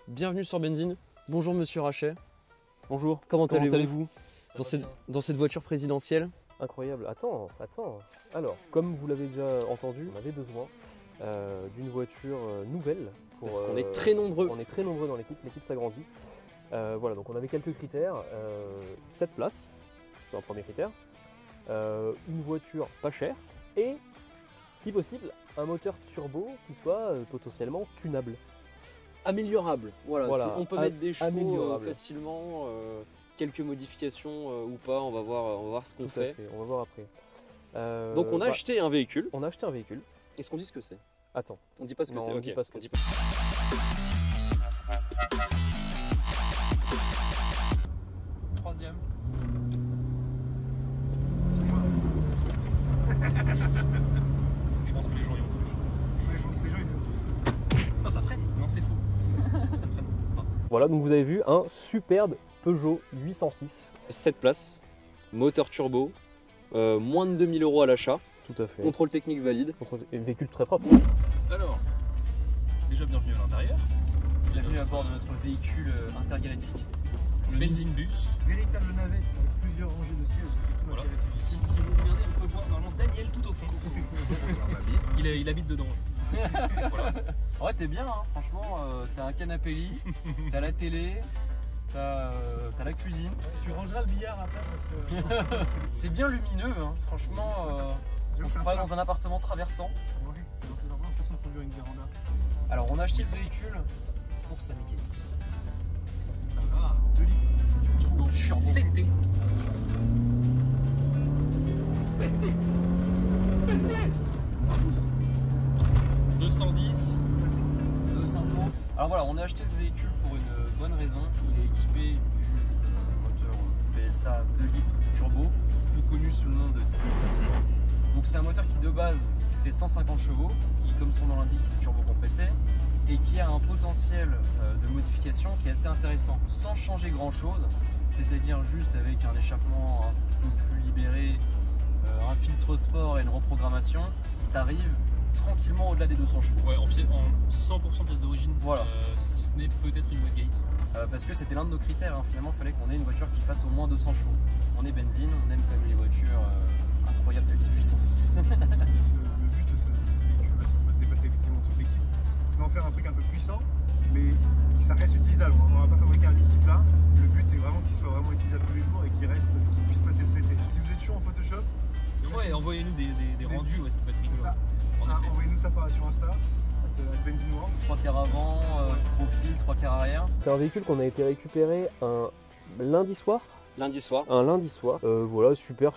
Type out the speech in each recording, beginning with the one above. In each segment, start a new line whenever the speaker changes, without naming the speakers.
Bienvenue sur Benzine. Bonjour Monsieur Rachet.
Bonjour.
Comment
allez-vous
allez-vous dans cette voiture présidentielle?
Incroyable. Attends. Alors, comme vous l'avez déjà entendu, on avait besoin d'une voiture nouvelle.
Parce qu'on est très nombreux.
On est très nombreux dans l'équipe s'agrandit. Voilà, donc on avait quelques critères. 7 places, c'est un premier critère. Une voiture pas chère et, si possible, un moteur turbo qui soit potentiellement tunable.
Améliorable. Voilà. On peut mettre des chevaux facilement. Quelques modifications ou pas, on va voir ce qu'on fait.
On va voir après.
Donc on a acheté un véhicule.
On a acheté un véhicule.
Est-ce qu'on dit ce que c'est?
Attends.
On dit pas ce que c'est.
On dit pas ce que c'est.
Troisième.
C'est moi.
Je pense que les gens y ont cru.
Je pense que les gens ils ont tout.
Putain, ça freine? Non, c'est faux. Ça ne freine pas.
Voilà, donc vous avez vu un superbe Peugeot 806.
7 places, moteur turbo, moins de 2000 € à l'achat,
Tout à fait.
contrôle technique valide.
Et véhicule très propre.
Alors, déjà bienvenue à l'intérieur. Bienvenue à bord de notre véhicule intergalactique, le Benzine Bus.
Véritable navette avec plusieurs rangées de sièges.
Voilà. Si vous regardez, on peut voir normalement Daniel tout au fond. Il habite dedans. Voilà.
En vrai, t'es bien, hein, franchement. T'as un canapé lit, t'as la télé, t'as la cuisine.
Tu rangeras le billard après parce que.
C'est bien lumineux, hein, franchement. On se croirait dans un appartement traversant.
Ouais, c'est un peu normal, de toute façon de conduire une véranda.
Alors, on a acheté ce véhicule pour sa mécanique.
Parce que c'est un rare 2 litres.
Turbo CT. 210.
2.5 tours. Alors voilà, on a acheté ce véhicule pour une bonne raison. Il est équipé du moteur PSA 2 litres turbo, plus connu sous le nom de DCT. Donc c'est un moteur qui de base fait 150 chevaux, qui comme son nom l'indique est turbo compressé, et qui a un potentiel de modification qui est assez intéressant, sans changer grand chose, c'est-à-dire juste avec un échappement un peu plus libéré, un filtre sport et une reprogrammation, tu arrives tranquillement au-delà des 200 chevaux.
Ouais, en 100% pièce d'origine,
Voilà.
Si ce n'est peut-être une Westgate.
Parce que c'était l'un de nos critères, hein. Finalement il fallait qu'on ait une voiture qui fasse au moins 200 chevaux. On est benzine, on aime quand même les voitures incroyables de C806.
Le but de ce véhicule, c'est de dépasser effectivement toute l'équipe. C'est d'en faire un truc un peu puissant, mais ça reste utilisable. On va pas fabriquer un multiplat. Le but c'est vraiment qu'il soit vraiment utilisable tous les jours et qu'il puisse passer le CT. Si vous êtes chaud en Photoshop,
Ouais, envoyez-nous des rendus, ouais, ça peut être rigolo.
ça.
En effet.
Envoyez-nous ça sur Insta, Benzine World.
3 quarts avant, profil, 3 quarts arrière.
C'est un véhicule qu'on a été récupéré un lundi soir.
Lundi soir.
Voilà, super.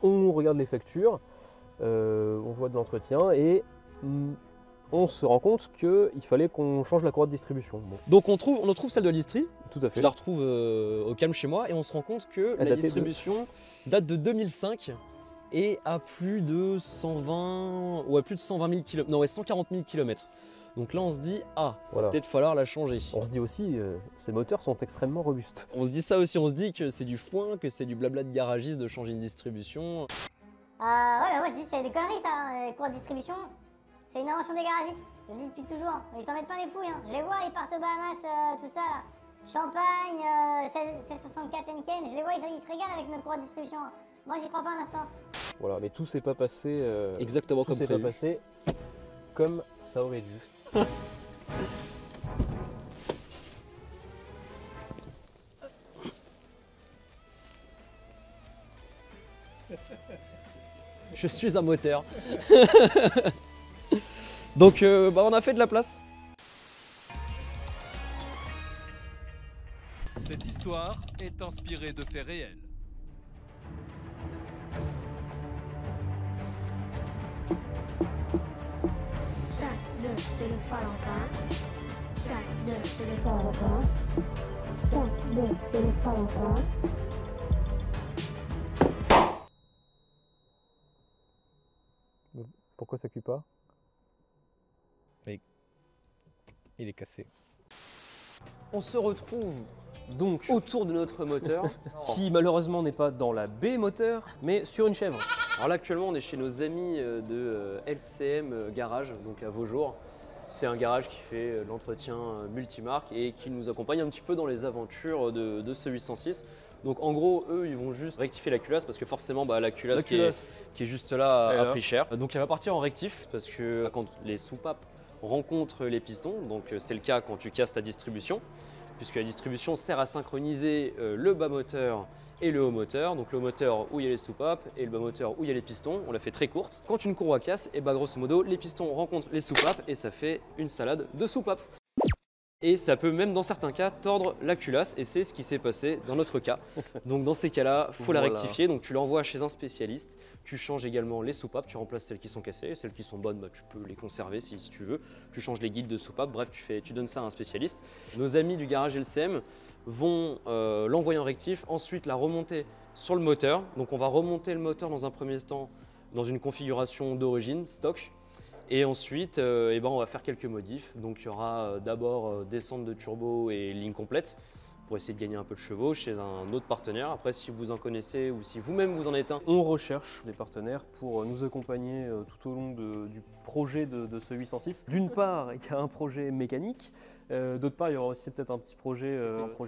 On regarde les factures, on voit de l'entretien et on se rend compte qu'il fallait qu'on change la courroie de distribution. Bon,
Donc on trouve celle de l'Istrie,
tout à fait.
je la retrouve au calme chez moi et on se rend compte que
Elle
la
datait
distribution date de 2005 et a plus de 120 000 km, non ouais 140 000 km. Donc là on se dit
Voilà.
peut-être falloir la changer.
On se dit aussi, ces moteurs sont extrêmement robustes.
On se dit ça aussi, on se dit que c'est du foin, que c'est du blabla de garagiste de changer une distribution.
Ouais, bah moi je dis c'est des conneries ça, les cours de distribution. C'est une invention des garagistes, je le dis depuis toujours. Ils s'en mettent plein les fouilles, hein. Je les vois, ils partent aux Bahamas, tout ça là. Champagne, 1664 Henken, je les vois, ils se régalent avec notre cours de distribution. Moi j'y crois pas un instant.
Voilà, mais tout s'est pas passé.
Exactement
tout
comme
s'est pas
prévu.
passé comme ça aurait dû.
Je suis un moteur. Donc on a fait de la place.
Cette histoire est inspirée de faits réels.
Sac 9, c'est le Valentin. Sac 9, c'est le Valentin. Sac 9, c'est le Valentin.
Pourquoi ça cuit pas?
Il est cassé.
On se retrouve donc autour de notre moteur qui malheureusement n'est pas dans la baie moteur mais sur une chèvre.
Alors là actuellement on est chez nos amis de LCM Garage, donc à Vaujours.
C'est un garage qui fait l'entretien multimarque et qui nous accompagne un petit peu dans les aventures de ce 806. Donc en gros, eux, ils vont juste rectifier la culasse parce que forcément, la culasse, qui est juste là a pris cher. Donc elle va partir en rectif parce que quand les soupapes rencontrent les pistons, donc c'est le cas quand tu casses ta distribution, puisque la distribution sert à synchroniser le bas moteur et le haut moteur. Donc le haut moteur où il y a les soupapes et le bas moteur où il y a les pistons. On l'a fait très courte. Quand une courroie casse, et grosso modo, les pistons rencontrent les soupapes et ça fait une salade de soupapes. Et ça peut même dans certains cas tordre la culasse et c'est ce qui s'est passé dans notre cas. Donc dans ces cas-là, il faut la rectifier. Donc tu l'envoies chez un spécialiste. Tu changes également les soupapes, tu remplaces celles qui sont cassées. Celles qui sont bonnes, tu peux les conserver si tu veux. Tu changes les guides de soupapes. Bref, tu donnes ça à un spécialiste. Nos amis du garage LCM vont l'envoyer en rectif, ensuite la remonter sur le moteur. Donc on va remonter le moteur dans un premier temps dans une configuration d'origine, stock. Et ensuite, on va faire quelques modifs. Donc il y aura d'abord descente de turbo et ligne complète pour essayer de gagner un peu de chevaux chez un autre partenaire. Après, si vous en connaissez ou si vous-même vous en êtes un,
on recherche des partenaires pour nous accompagner tout au long du projet de ce 806. D'une part, il y a un projet mécanique. D'autre part, il y aura aussi peut-être un petit projet,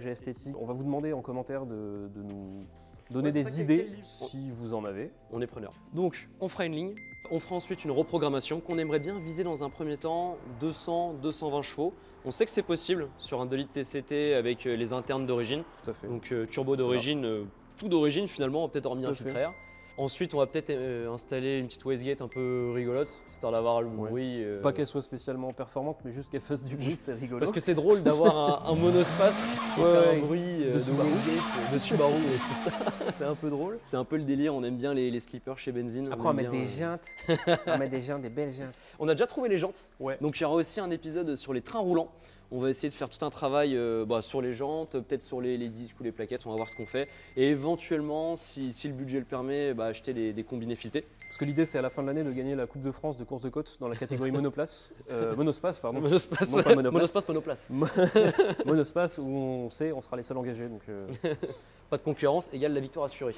esthétique. On va vous demander en commentaire de nous donner des idées si vous en avez.
On est preneur. Donc, on fera une ligne. On fera ensuite une reprogrammation qu'on aimerait bien viser dans un premier temps 200-220 chevaux. On sait que c'est possible sur un 2 litres TCT avec les internes d'origine.
Tout à fait.
Donc turbo d'origine, tout d'origine finalement, on va peut-être hormis un filtre à air. Ensuite, on va peut-être installer une petite wastegate un peu rigolote, histoire d'avoir le bruit.
Pas qu'elle soit spécialement performante, mais juste qu'elle fasse du bruit, c'est rigolo.
Parce que c'est drôle d'avoir un monospace qui fait un bruit
de Subaru.
De Subaru, c'est ça.
C'est un peu drôle.
C'est un peu le délire, on aime bien les slippers chez Benzine.
Après, on va mettre des jantes. On va mettre des jantes, des belles jantes.
On a déjà trouvé les jantes.
Ouais.
Donc il y aura aussi un épisode sur les trains roulants. On va essayer de faire tout un travail sur les jantes, peut-être sur les disques ou les plaquettes, on va voir ce qu'on fait. Et éventuellement, si le budget le permet, acheter des combinés filetés.
Parce que l'idée, c'est à la fin de l'année de gagner la Coupe de France de course de côte dans la catégorie monospace, pardon.
Monospace,
non, pas monoplace.
Monospace, monoplace.
Monospace où on sera les seuls engagés. Donc,
Pas de concurrence égale la victoire assurée.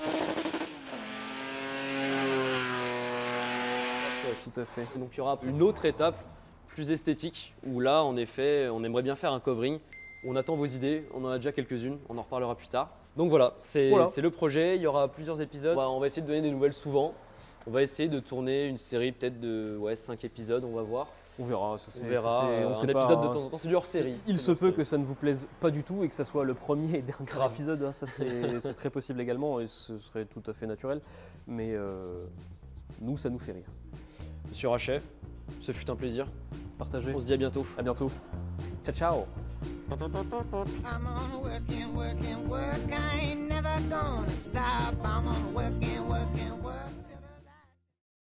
Tout à fait.
Donc il y aura une autre étape plus esthétique où là en effet on aimerait bien faire un covering. On attend vos idées, on en a déjà quelques-unes, on en reparlera plus tard. Donc voilà, c'est le projet, il y aura plusieurs épisodes. On va essayer de donner des nouvelles souvent. On va essayer de tourner une série peut-être de 5 épisodes, on va voir.
On verra,
on verra. Un épisode de temps en temps, c'est du hors-série.
Il se peut que ça ne vous plaise pas du tout et que ça soit le premier et dernier épisode. Hein, ça c'est très possible également et ce serait tout à fait naturel. Mais nous, ça nous fait rire.
Monsieur Rachet, ce fut un plaisir.
Partagez.
On se dit à bientôt.
À bientôt. Ciao, ciao.
I'm on working, working, working.